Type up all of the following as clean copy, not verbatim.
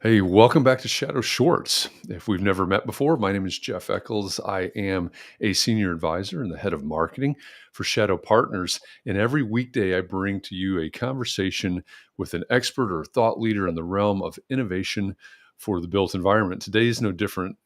Hey, welcome back to Shadow Shorts. If we've never met before, my name is Jeff Echols. I am a senior advisor and the head of marketing for Shadow Partners. And every weekday, I bring to you a conversation with an expert or thought leader in the realm of innovation for the built environment. Today is no different,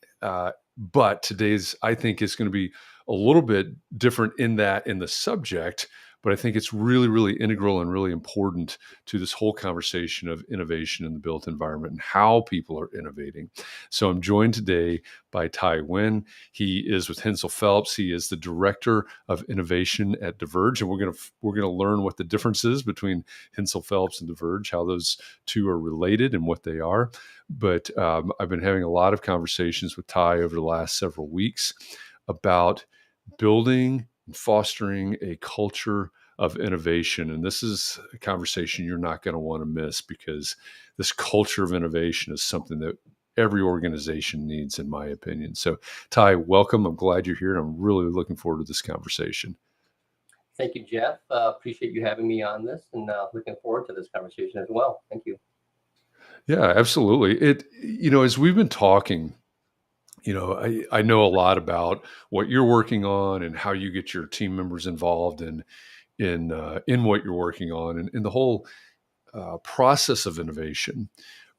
but today's, I think, is going to be a little bit different in the subject. But I think it's really, really integral and really important to this whole conversation of innovation in the built environment and how people are innovating. So I'm joined today by Nguyen. He is with Hensel Phelps. He is the director of innovation at Diverge, and we're gonna learn what the difference is between Hensel Phelps and Diverge, how those two are related and what they are. But I've been having a lot of conversations with Ty over the last several weeks about building and fostering a culture of innovation. And this is a conversation you're not going to want to miss because this culture of innovation is something that every organization needs, in my opinion. So, Ty, welcome. I'm glad you're here. And I'm really looking forward to this conversation. Thank you, Jeff. Appreciate you having me on this and looking forward to this conversation as well. Thank you. Yeah, absolutely. As we've been talking, I know a lot about what you're working on and how you get your team members involved in what you're working on and in the whole process of innovation.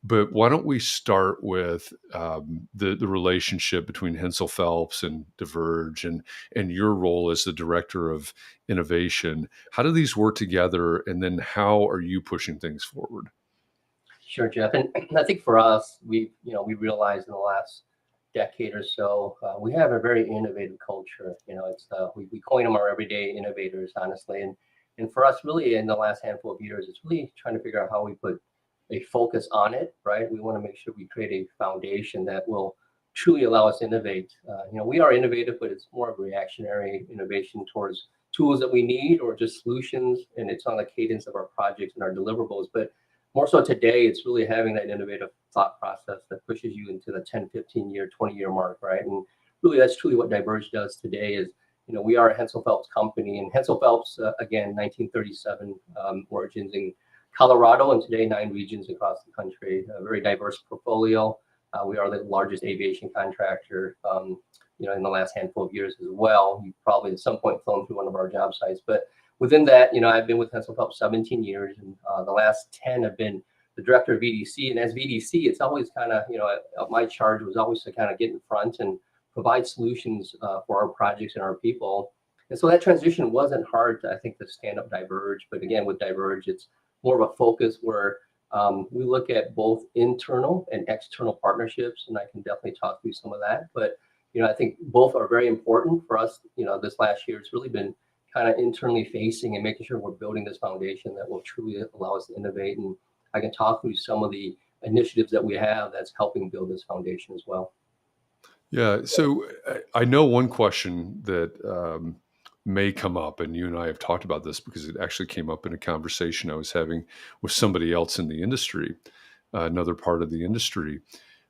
But why don't we start with the relationship between Hensel Phelps and Diverge and your role as the director of innovation? How do these work together, and then how are you pushing things forward? Sure, Jeff. And I think for us, we realized in the last decade or so, we have a very innovative culture. We coin them our everyday innovators, honestly. And for us, really, in the last handful of years, it's really trying to figure out how we put a focus on it, right? We want to make sure we create a foundation that will truly allow us to innovate. We are innovative, but it's more of reactionary innovation towards tools that we need or just solutions, and it's on the cadence of our projects and our deliverables. But more so today, it's really having that innovative thought process that pushes you into the 10, 15 year, 20-year mark, right? And really, that's truly what Diverge does today is, we are a Hensel Phelps company. And Hensel Phelps, again, 1937 origins in Colorado, and today 9 regions across the country, a very diverse portfolio. We are the largest aviation contractor, in the last handful of years as well. You've probably at some point flown through one of our job sites. But within that, I've been with Hensel Phelps 17 years, and the last 10 have been the director of VDC. And as VDC, it's always kind of, my charge was always to kind of get in front and provide solutions for our projects and our people. And so that transition wasn't hard, I think, to stand up Diverge. But again, with Diverge, it's more of a focus where we look at both internal and external partnerships, and I can definitely talk through some of that. But I think both are very important for us. This last year, it's really been kind of internally facing and making sure we're building this foundation that will truly allow us to innovate. And I can talk through some of the initiatives that we have that's helping build this foundation as well. Yeah. So I know one question that may come up, and you and I have talked about this because it actually came up in a conversation I was having with somebody else in the industry, another part of the industry.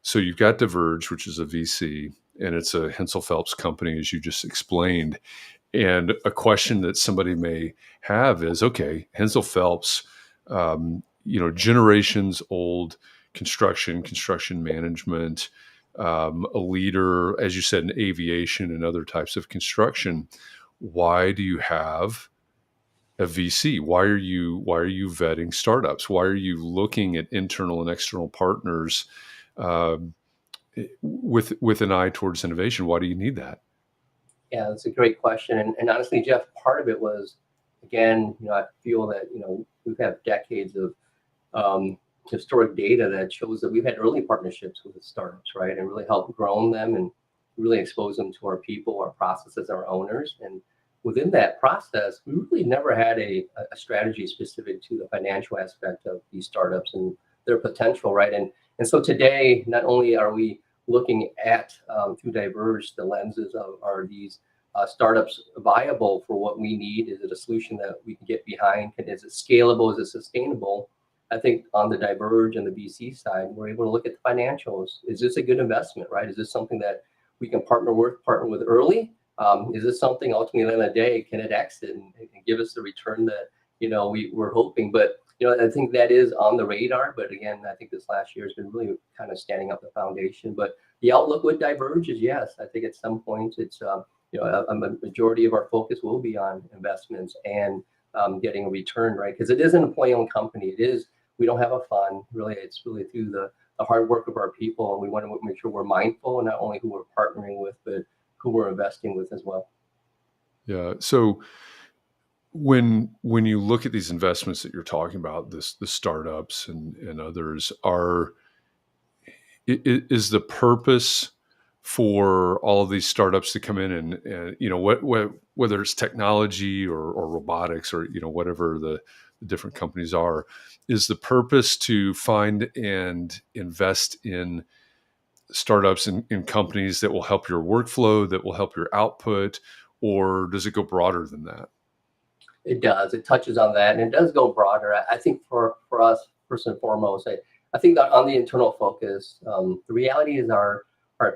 So you've got Diverge, which is a VC, and it's a Hensel Phelps company, as you just explained. And a question that somebody may have is, okay, Hensel Phelps, generations old construction management, a leader, as you said, in aviation and other types of construction. Why do you have a VC? Why are you vetting startups? Why are you looking at internal and external partners um, with an eye towards innovation? Why do you need that? Yeah, that's a great question. And honestly, Jeff, part of it was, again, I feel that, we've had decades of historic data that shows that we've had early partnerships with the startups, right? And really helped grow them and really expose them to our people, our processes, our owners. And within that process, we really never had a strategy specific to the financial aspect of these startups and their potential, right? And so today, not only are we looking at through Diverge the lenses of are these startups viable for what we need? Is it a solution that we can get behind? Is it scalable? Is it sustainable? I think on the Diverge and the VC side, we're able to look at the financials. Is this a good investment, right? Is this something that we can partner with early? Is this something ultimately at the end of the day, can it exit and give us the return that we're hoping? But I think that is on the radar, but again, I think this last year has been really kind of standing up the foundation. But the outlook with Diverge is yes. I think at some point it's a majority of our focus will be on investments and getting a return, right? Because it is an employee-owned company. It is we don't have a fund really. It's really through the hard work of our people, and we want to make sure we're mindful and not only who we're partnering with, but who we're investing with as well. Yeah. So when you look at these investments that you're talking about, the startups and others, is the purpose for all of these startups to come in and whether it's technology or robotics or whatever the different companies are, is the purpose to find and invest in startups and in companies that will help your workflow, that will help your output, or does it go broader than that? It does. It touches on that, and it does go broader. I think for us, first and foremost, I think that on the internal focus, the reality is our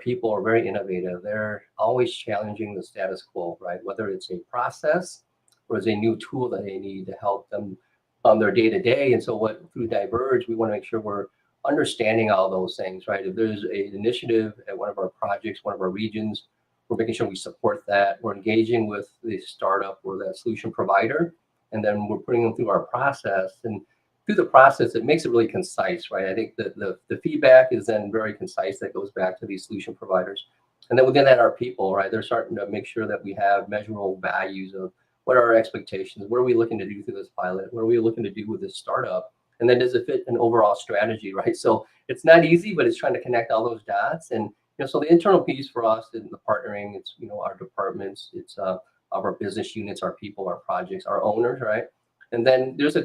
people are very innovative. They're always challenging the status quo, right? Whether it's a process or it's a new tool that they need to help them on their day to day. And so, what through Diverge, we want to make sure we're understanding all those things, right? If there's an initiative at one of our projects, one of our regions, we're making sure we support that. We're engaging with the startup or that solution provider, and then we're putting them through our process. And through the process, it makes it really concise, right? I think that the feedback is then very concise that goes back to these solution providers. And then within that, our people, right? They're starting to make sure that we have measurable values of what are our expectations? What are we looking to do through this pilot? What are we looking to do with this startup? And then does it fit an overall strategy, right? So it's not easy, but it's trying to connect all those dots. And so the internal piece for us in the partnering, it's our departments, it's of our business units, our people, our projects, our owners, right? And then there's a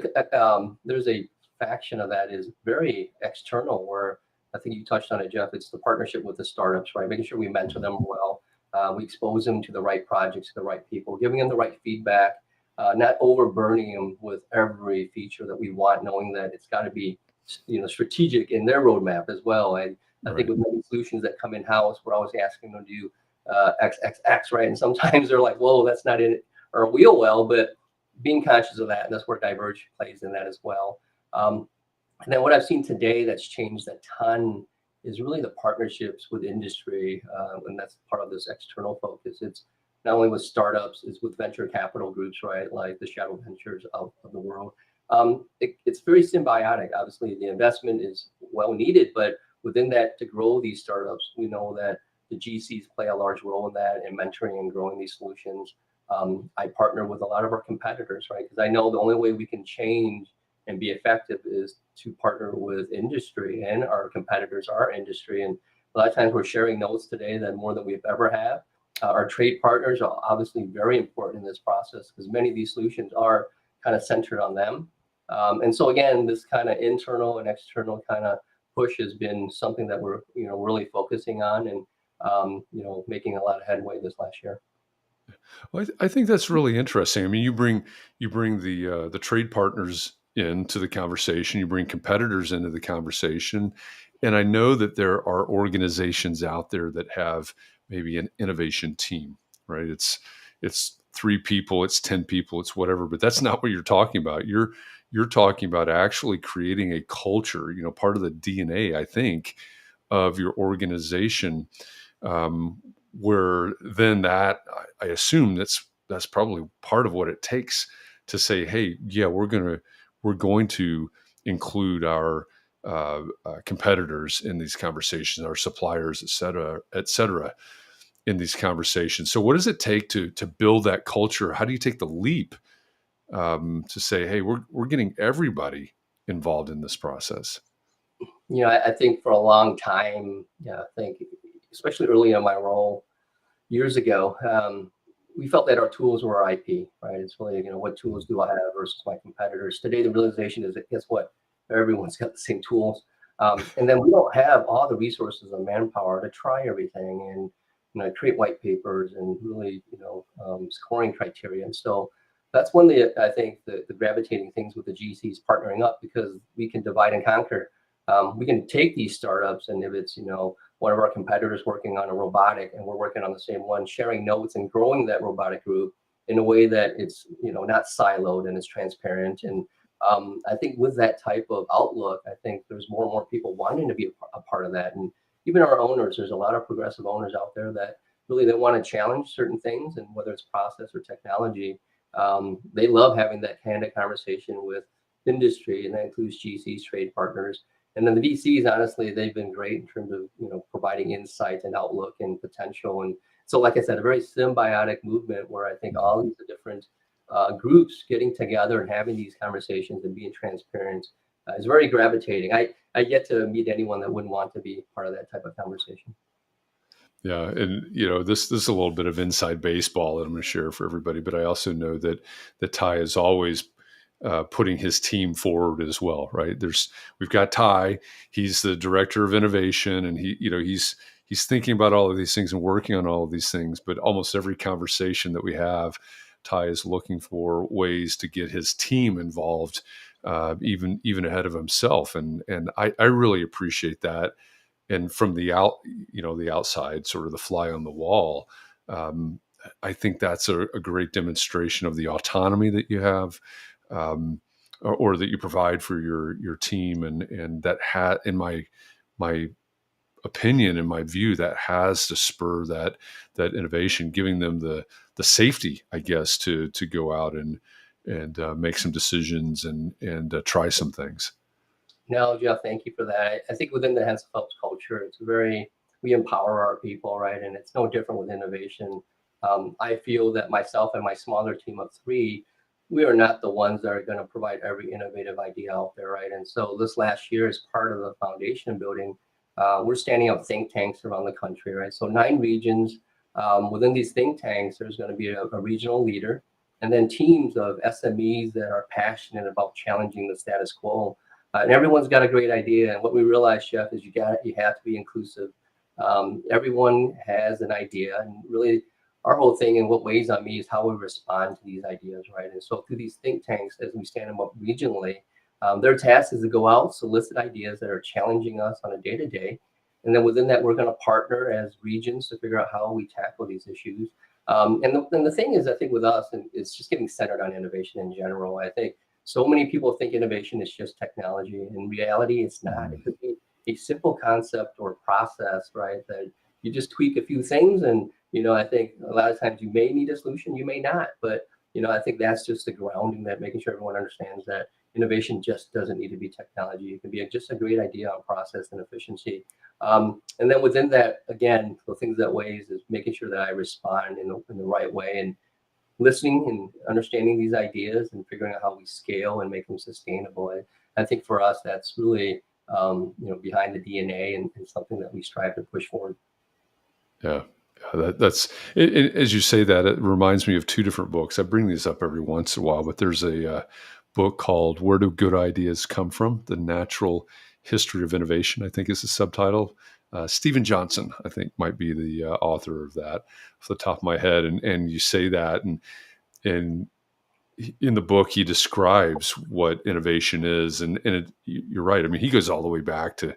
faction of that is very external, where I think you touched on it, Jeff. It's the partnership with the startups, right? Making sure we mentor them well, we expose them to the right projects, to the right people, giving them the right feedback, not overburdening them with every feature that we want, knowing that it's got to be strategic in their roadmap as well. And I think Right. with many solutions that come in house, we're always asking them to do XXX, right? And sometimes they're like, "Whoa, that's not in our wheel well," but being conscious of that, and that's where Diverge plays in that as well. And then what I've seen today that's changed a ton is really the partnerships with industry, and that's part of this external focus. It's not only with startups, it's with venture capital groups, right, like the Shadow Ventures of the world. It's very symbiotic. Obviously, the investment is well needed, but within that, to grow these startups, we know that the GCs play a large role in that in mentoring and growing these solutions. I partner with a lot of our competitors, right? Because I know the only way we can change and be effective is to partner with industry, and our competitors are industry. And a lot of times we're sharing notes today that more than we've ever have. Our trade partners are obviously very important in this process because many of these solutions are kind of centered on them. And so again, this kind of internal and external kind of push has been something that we're really focusing on and making a lot of headway this last year. Well, I think that's really interesting. I mean, you bring the trade partners into the conversation, you bring competitors into the conversation, and I know that there are organizations out there that have maybe an innovation team, right? It's 3 people, it's 10 people, it's whatever, but that's not what you're talking about. You're talking about actually creating a culture. Part of the DNA, I think, of your organization, um, where then that I assume that's probably part of what it takes to say, hey, yeah, we're going to include our competitors in these conversations, our suppliers, et cetera, in these conversations. So, what does it take to build that culture? How do you take the leap to say, hey, we're getting everybody involved in this process? I think for a long time, yeah, I think especially early in my role years ago, we felt that our tools were our IP, right? It's really, what tools do I have versus my competitors? Today, the realization is that guess what? Everyone's got the same tools. And then we don't have all the resources and manpower to try everything and, create white papers and really, scoring criteria. And so that's one of I think, the gravitating things with the GCs partnering up because we can divide and conquer. We can take these startups, and if it's, one of our competitors working on a robotic and we're working on the same one, sharing notes and growing that robotic group in a way that it's not siloed and it's transparent. And I think with that type of outlook, I think there's more and more people wanting to be a part of that. And even our owners, there's a lot of progressive owners out there that really they want to challenge certain things, and whether it's process or technology, they love having that candid conversation with industry, and that includes GCs, trade partners, and then the VCs. Honestly, they've been great in terms of providing insight and outlook and potential. And so, like I said, a very symbiotic movement where I think Mhm. all these different groups getting together and having these conversations and being transparent is very gravitating. I get to meet anyone that wouldn't want to be part of that type of conversation. Yeah, and this is a little bit of inside baseball that I'm going to share for everybody, but I also know that Ty is always putting his team forward as well, right? We've got Ty, he's the director of innovation, and he's thinking about all of these things and working on all of these things. But almost every conversation that we have, Ty is looking for ways to get his team involved, even ahead of himself, and I really appreciate that. And from the outside, sort of the fly on the wall, um, I think that's a great demonstration of the autonomy that you have, um, or that you provide for your team, and in my opinion, in my view, that has to spur that innovation, giving them the safety, I guess, to go out and make some decisions and try some things. No, Jeff, thank you for that. I think within the Hensel Phelps culture, it's very, we empower our people, right? And it's no different with innovation. I feel that myself and my smaller team of three, we are not the ones that are going to provide every innovative idea out there, right? And so this last year, as part of the foundation building, we're standing up think tanks around the country, right? So 9 regions. Within these think tanks, there's going to be a regional leader, and then teams of SMEs that are passionate about challenging the status quo. And everyone's got a great idea. And what we realize, Chef, is you have to be inclusive. Everyone has an idea, and really, our whole thing and what weighs on me is how we respond to these ideas, right? And so through these think tanks, as we stand them up regionally, their task is to go out, solicit ideas that are challenging us on a day to day, and then within that, we're going to partner as regions to figure out how we tackle these issues. And the thing is, I think with us, and it's just getting centered on innovation in general. I think so many people think innovation is just technology. In reality, it's not. It Mhm. could be a simple concept or process, right? That you just tweak a few things, and I think a lot of times you may need a solution, you may not, but I think that's just the grounding, that making sure everyone understands that innovation just doesn't need to be technology. It can be just a great idea on process and efficiency. And then within that, again, the things that weighs is making sure that I respond in the right way, and listening and understanding these ideas and figuring out how we scale and make them sustainable. I think for us, that's really behind the DNA, and something that we strive to push forward. Yeah. Yeah, that's as you say that, it reminds me of two different books. I bring these up every once in a while, but there's a book called "Where Do Good Ideas Come From? The Natural History of Innovation," I think is the subtitle. Stephen Johnson, I think, might be the author of that, off the top of my head. And you say that, and in the book he describes what innovation is, you're right. I mean, he goes all the way back to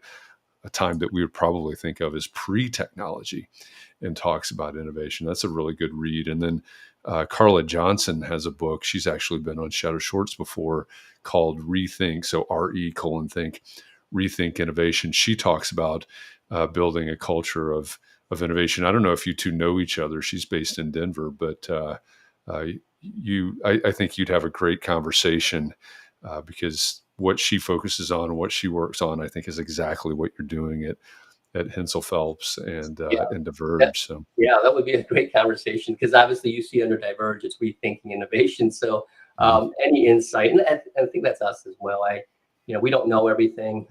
a time that we would probably think of as pre-technology, and talks about innovation. That's a really good read. And then Carla Johnson has a book. She's actually been on Shadow Shorts before, called Rethink. So RE:think, Rethink Innovation. She talks about building a culture of innovation. I don't know if you two know each other. She's based in Denver, but uh, I think you'd have a great conversation, because what she focuses on and what she works on, I think, is exactly what you're doing at Hensel Phelps Yeah, and that, Diverge. So yeah, that would be a great conversation, because obviously you see under Diverge, it's rethinking innovation. So mhm, any insight, and I think that's us as well. We don't know everything.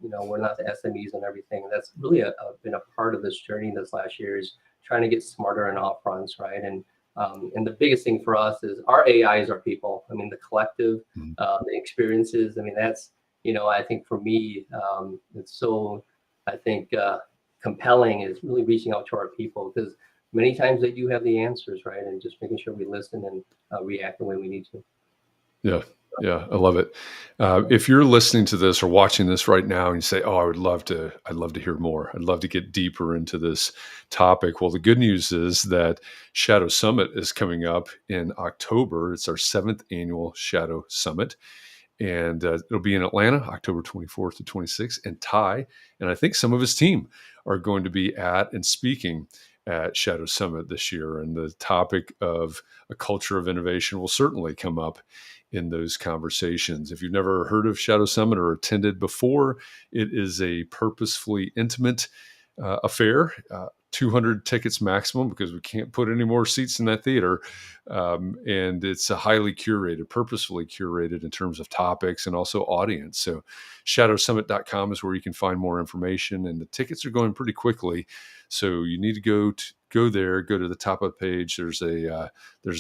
We're not the SMEs on everything. That's really been a part of this journey this last year, is trying to get smarter in all fronts, right? And the biggest thing for us is our AI is our people. I mean, the collective, mhm. the experiences. I mean, that's I think for me, it's so, I think, compelling, is really reaching out to our people, because many times they do have the answers, right? And just making sure we listen and react the way we need to. Yeah, yeah, I love it. If you're listening to this or watching this right now and you say, "Oh, I'd love to hear more. I'd love to get deeper into this topic." Well, the good news is that Shadow Summit is coming up in October. It's our seventh annual Shadow Summit. And it'll be in Atlanta, October 24th to 26th. And Ty, and I think some of his team are going to be at and speaking at Shadow Summit this year. And the topic of a culture of innovation will certainly come up in those conversations. If you've never heard of Shadow Summit or attended before, it is a purposefully intimate affair. 200 tickets maximum because we can't put any more seats in that theater. And it's a highly curated, purposefully curated in terms of topics and also audience. So shadowsummit.com is where you can find more information, and the tickets are going pretty quickly. So you need to go there, go to the top of the page. There's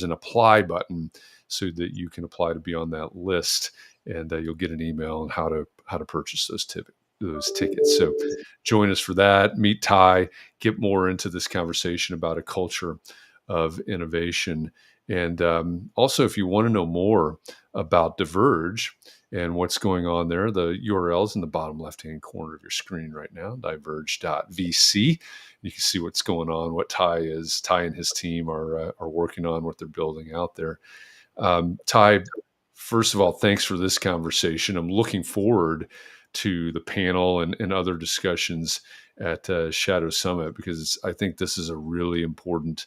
an apply button so that you can apply to be on that list, and you'll get an email on how to purchase those tickets. So join us for that. Meet Ty. Get more into this conversation about a culture of innovation. And also, if you want to know more about Diverge and what's going on there, the URL's in the bottom left-hand corner of your screen right now, diverge.vc. You can see what's going on, what Ty and his team are working on, what they're building out there. Ty, first of all, thanks for this conversation. I'm looking forward to the panel and other discussions at Shadow Summit, because I think this is a really important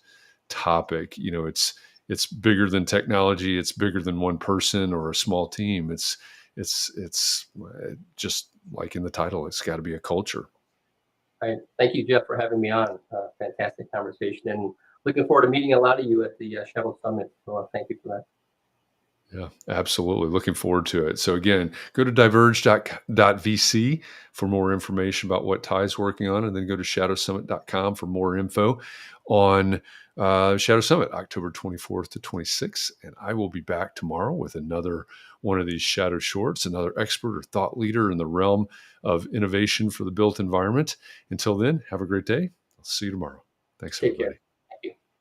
topic. It's bigger than technology. It's bigger than one person or a small team. It's just like in the title, it's got to be a culture. Right. Thank you, Jeff, for having me on. Fantastic conversation, and looking forward to meeting a lot of you at the Shadow Summit. So thank you for that. Yeah, absolutely. Looking forward to it. So again, go to diverge.vc for more information about what Ty's working on, and then go to shadowsummit.com for more info on Shadow Summit, October 24th to 26th. And I will be back tomorrow with another one of these Shadow Shorts, another expert or thought leader in the realm of innovation for the built environment. Until then, have a great day. I'll see you tomorrow. Thanks, everybody.